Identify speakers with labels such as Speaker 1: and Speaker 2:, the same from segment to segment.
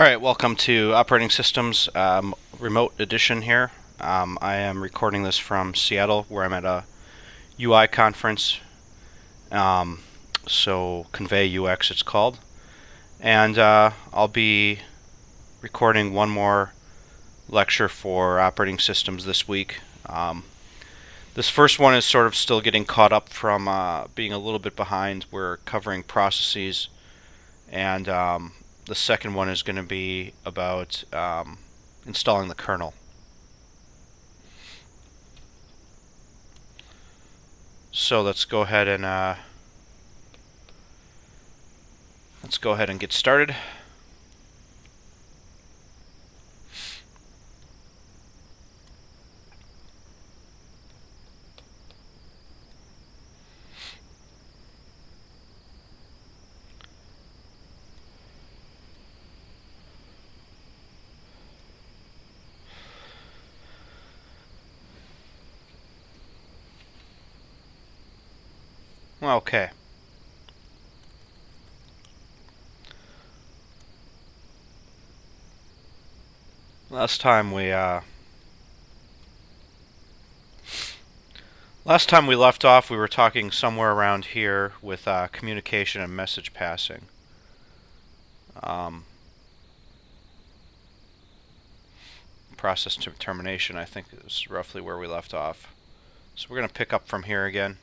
Speaker 1: Alright, welcome to Operating Systems Remote Edition here. I am recording this from Seattle, where I'm at a UI conference. So Convey UX it's called. And I'll be recording one more lecture for operating systems this week. This first one is sort of still getting caught up from being a little bit behind. We're covering processes, and the second one is going to be about installing the kernel. So let's go ahead and get started. Okay. Last time we left off, we were talking somewhere around here with communication and message passing. Process termination, I think, is roughly where we left off. So we're going to pick up from here again.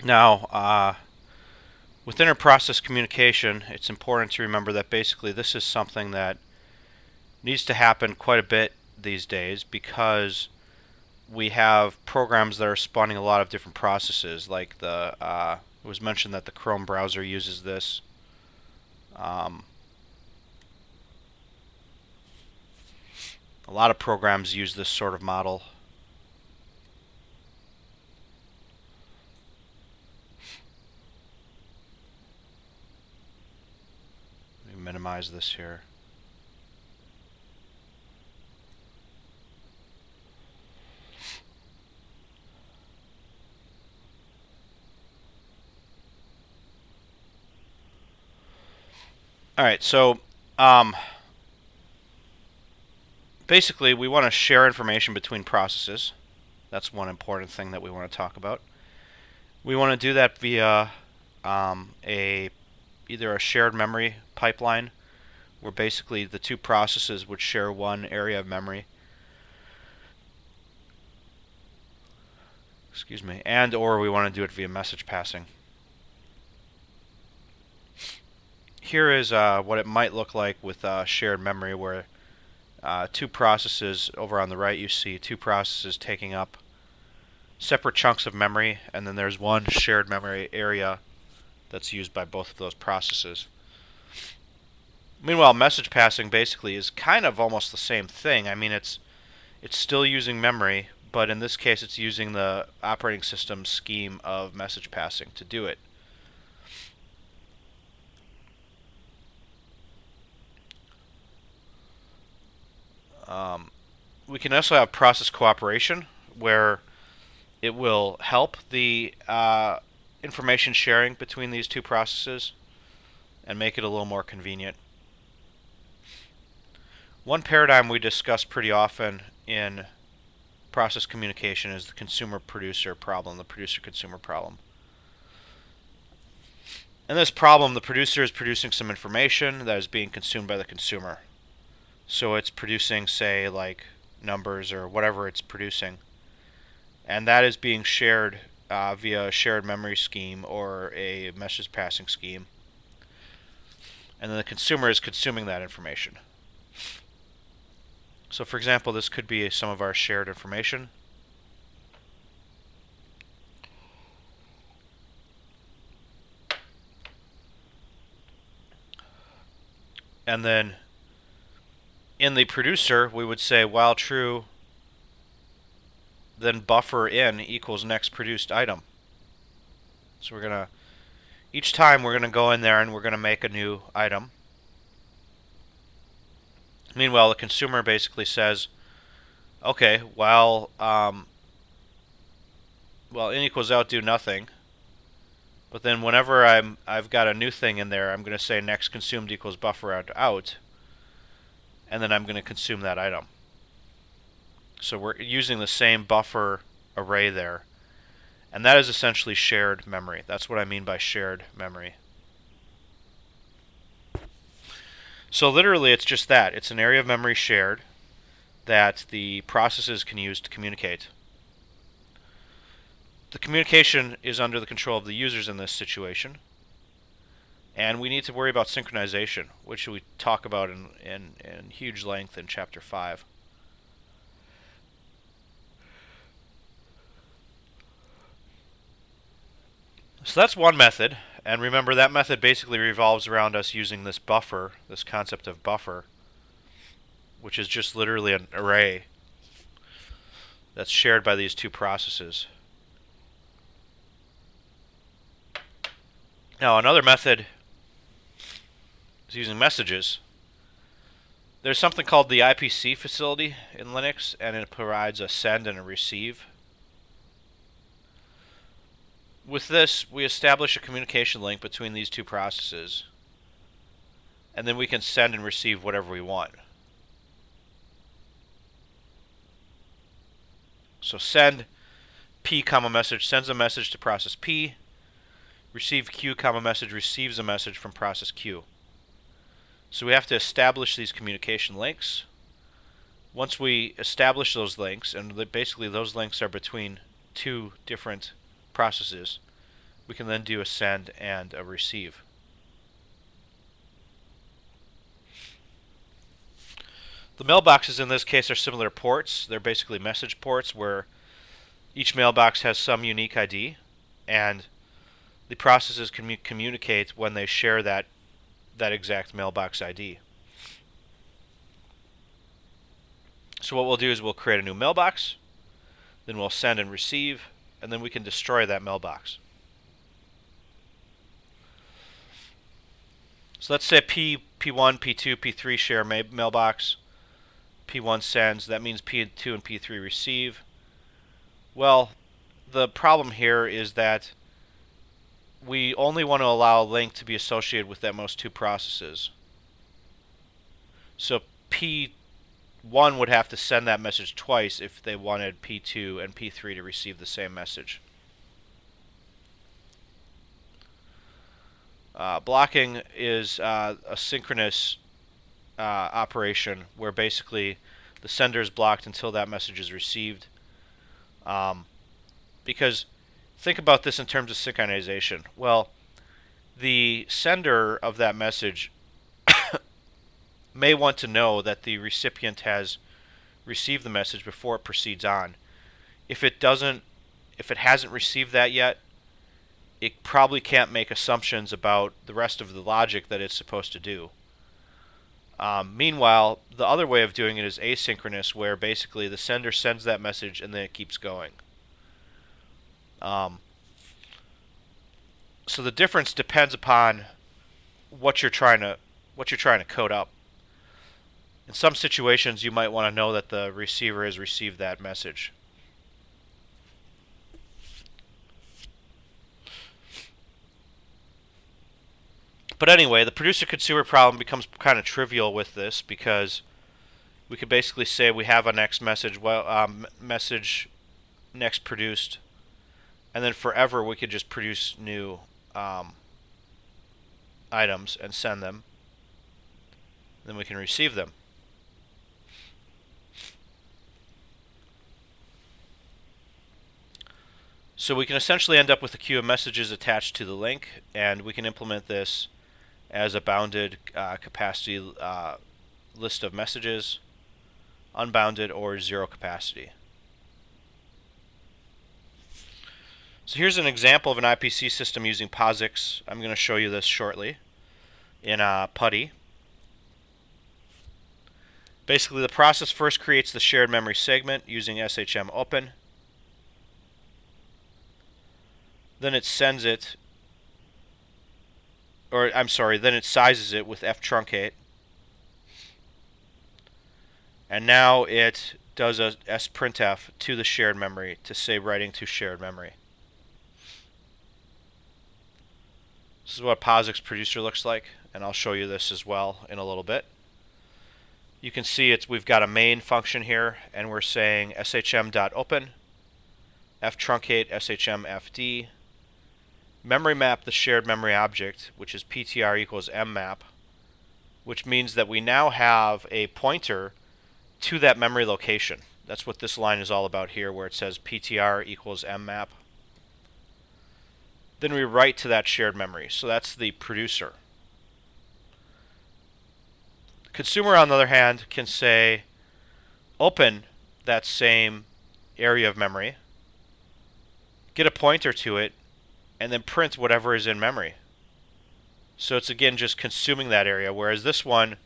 Speaker 1: Now, with inter-process communication, it's important to remember that basically this is something that needs to happen quite a bit these days, because we have programs that are spawning a lot of different processes. Like it was mentioned that the Chrome browser uses this. A lot of programs use this sort of model. Let me minimize this here. Alright, so basically we want to share information between processes. That's one important thing that we want to talk about. We want to do that via either a shared memory pipeline, where basically the two processes would share one area of memory, and or we want to do it via message passing. Here is what it might look like with shared memory, where two processes, over on the right you see two processes taking up separate chunks of memory, and then there's one shared memory area that's used by both of those processes. Meanwhile, message passing basically is kind of almost the same thing. I mean, it's still using memory, but in this case it's using the operating system scheme of message passing to do it. We can also have process cooperation, where it will help the information sharing between these two processes and make it a little more convenient. One paradigm we discuss pretty often in process communication is the consumer-producer problem, the producer-consumer problem. In this problem, the producer is producing some information that is being consumed by the consumer. So it's producing, say, like numbers or whatever it's producing, and that is being shared via a shared memory scheme or a message passing scheme, and then the consumer is consuming that information. So for example, this could be some of our shared information. And then in the producer, we would say while true, then buffer in equals next produced item. So each time we're going to go in there and we're going to make a new item. Meanwhile, the consumer basically says, okay, while well, in equals out do nothing. But then whenever I've got a new thing in there, I'm going to say next consumed equals buffer out, and then I'm going to consume that item. So we're using the same buffer array there. And that is essentially shared memory. That's what I mean by shared memory. So literally it's just that. It's an area of memory shared that the processes can use to communicate. The communication is under the control of the users in this situation. And we need to worry about synchronization, which we talk about in huge length in Chapter 5. So that's one method, and remember that method basically revolves around us using this buffer, this concept of buffer, which is just literally an array that's shared by these two processes. Now another method is using messages. There's something called the IPC facility in Linux, and it provides a send and a receive. With this, we establish a communication link between these two processes, and then we can send and receive whatever we want. So send P comma message sends a message to process P. Receive Q comma message receives a message from process Q. So we have to establish these communication links. Once we establish those links, and basically those links are between two different processes, we can then do a send and a receive. The mailboxes in this case are similar ports. They're basically message ports where each mailbox has some unique ID, and the processes can communicate when they share that exact mailbox ID. So what we'll do is we'll create a new mailbox, then we'll send and receive, and then we can destroy that mailbox. So let's say P1, P2, P3 share a mailbox. P1 sends, that means P2 and P3 receive. Well, the problem here is that we only want to allow a link to be associated with those two processes. So P1 would have to send that message twice if they wanted P2 and P3 to receive the same message. Blocking is a synchronous operation where basically the sender is blocked until that message is received. Because think about this in terms of synchronization. Well, the sender of that message may want to know that the recipient has received the message before it proceeds on. If it hasn't received that yet, it probably can't make assumptions about the rest of the logic that it's supposed to do. Meanwhile, the other way of doing it is asynchronous, where basically the sender sends that message and then it keeps going. So the difference depends upon what you're trying to code up. In some situations, you might want to know that the receiver has received that message. But anyway, the producer-consumer problem becomes kind of trivial with this, because we could basically say we have a next message, message next produced, and then forever we could just produce new items and send them. Then we can receive them. So we can essentially end up with a queue of messages attached to the link, and we can implement this as a bounded capacity list of messages, unbounded, or zero capacity. So here's an example of an IPC system using POSIX. I'm going to show you this shortly in PuTTY. Basically, the process first creates the shared memory segment using SHM open. Then it sends it, then it sizes it with ftruncate. And now it does a sprintf to the shared memory to say writing to shared memory. This is what a POSIX producer looks like, and I'll show you this as well in a little bit. You can see we've got a main function here, and we're saying shm.open, ftruncate shmfd, memory map the shared memory object, which is ptr equals mmap, which means that we now have a pointer to that memory location. That's what this line is all about here, where it says ptr equals mmap. Then we write to that shared memory. So that's the producer. The consumer, on the other hand, can say open that same area of memory, get a pointer to it, and then print whatever is in memory. So it's again just consuming that area, whereas this one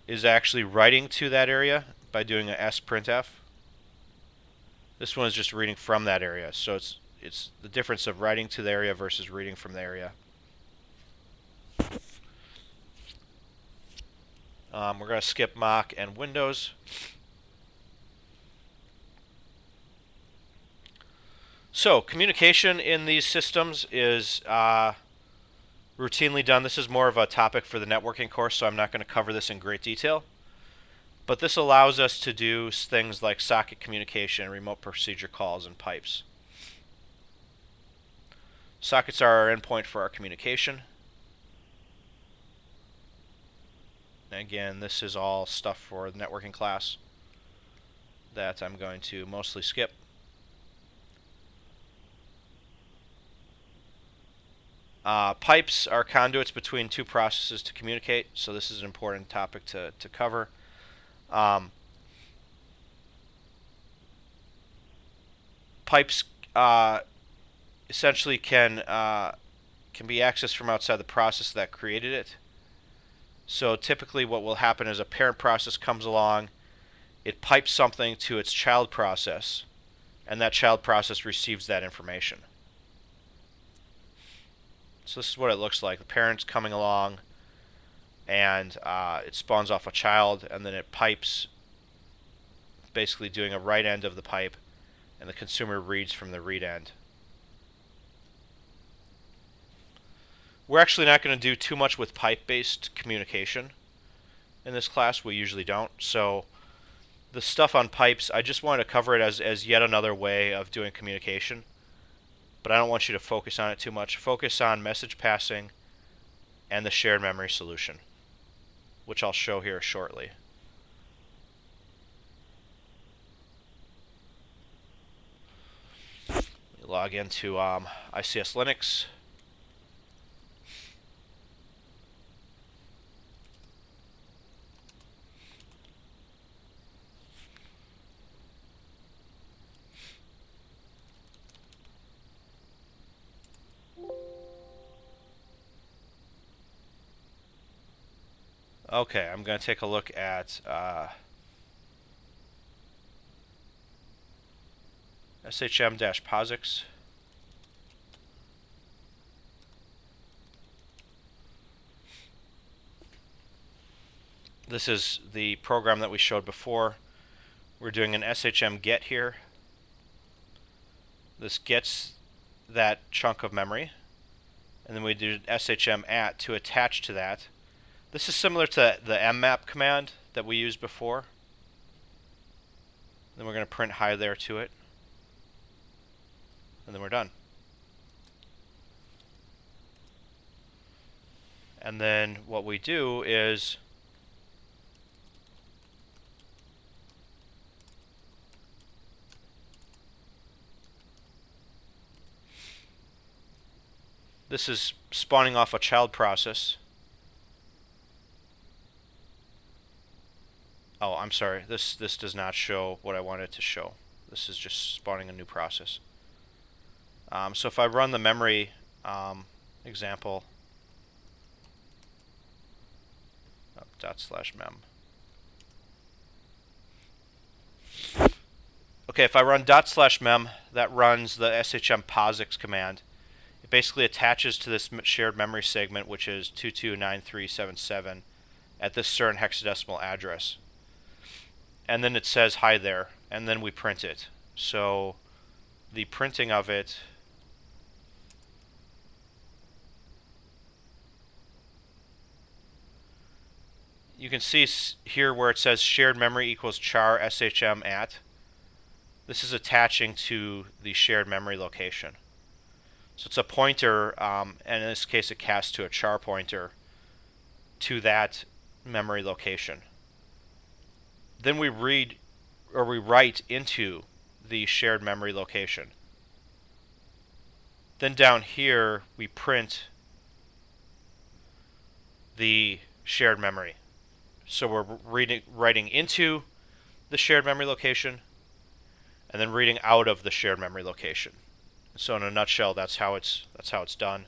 Speaker 1: is actually writing to that area by doing a sprintf. This one is just reading from that area. So it's the difference of writing to the area versus reading from the area. We're going to skip Mac and Windows. So communication in these systems is routinely done. This is more of a topic for the networking course, so I'm not going to cover this in great detail. But this allows us to do things like socket communication, remote procedure calls, and pipes. Sockets are our endpoint for our communication. And again, this is all stuff for the networking class that I'm going to mostly skip. Pipes are conduits between two processes to communicate, so this is an important topic to cover. Pipes essentially can be accessed from outside the process that created it. So typically what will happen is a parent process comes along, it pipes something to its child process, and that child process receives that information. So this is what it looks like. The parent's coming along, and it spawns off a child, and then it pipes, basically doing a write end of the pipe, and the consumer reads from the read end. We're actually not going to do too much with pipe-based communication in this class. We usually don't. So the stuff on pipes, I just wanted to cover it as yet another way of doing communication. But I don't want you to focus on it too much. Focus on message passing and the shared memory solution, which I'll show here shortly. Log into ICS Linux. Okay, I'm going to take a look at shm-posix. This is the program that we showed before. We're doing an shm get here. This gets that chunk of memory, and then we do shm at to attach to that. This is similar to the mmap command that we used before. Then we're going to print hi there to it, and then we're done. And then what we do is this is spawning off a child process. Oh, I'm sorry. This does not show what I wanted to show. This is just spawning a new process. So if I run the memory example, /mem. Okay, if I run /mem, that runs the shm-posix command. It basically attaches to this shared memory segment, which is 229377, at this certain hexadecimal address. And then it says hi there, and then we print it. So the printing of it you can see here where it says shared memory equals char shm at. This is attaching to the shared memory location. So it's a pointer, and in this case it casts to a char pointer to that memory location. Then we read or we write into the shared memory location. Then down here we print the shared memory. So we're writing into the shared memory location and then reading out of the shared memory location. So in a nutshell, that's how it's done.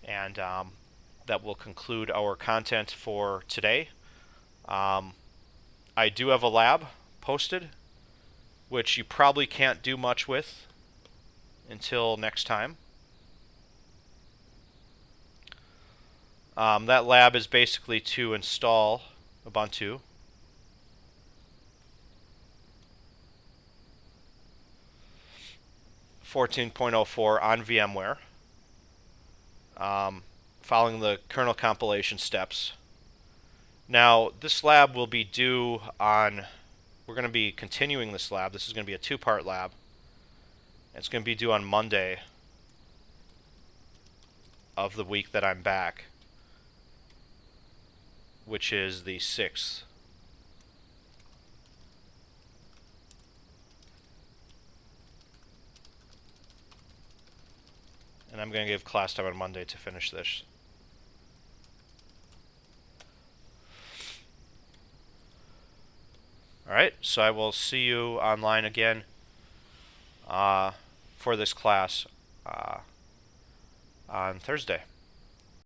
Speaker 1: And that will conclude our content for today. I do have a lab posted, which you probably can't do much with until next time. That lab is basically to install Ubuntu. .04 on VMware, following the kernel compilation steps. Now, this lab will be due on, we're going to be continuing this lab. This is going to be a two-part lab. It's going to be due on Monday of the week that I'm back, which is the 6th. And I'm going to give class time on Monday to finish this. Alright, so I will see you online again for this class on Thursday.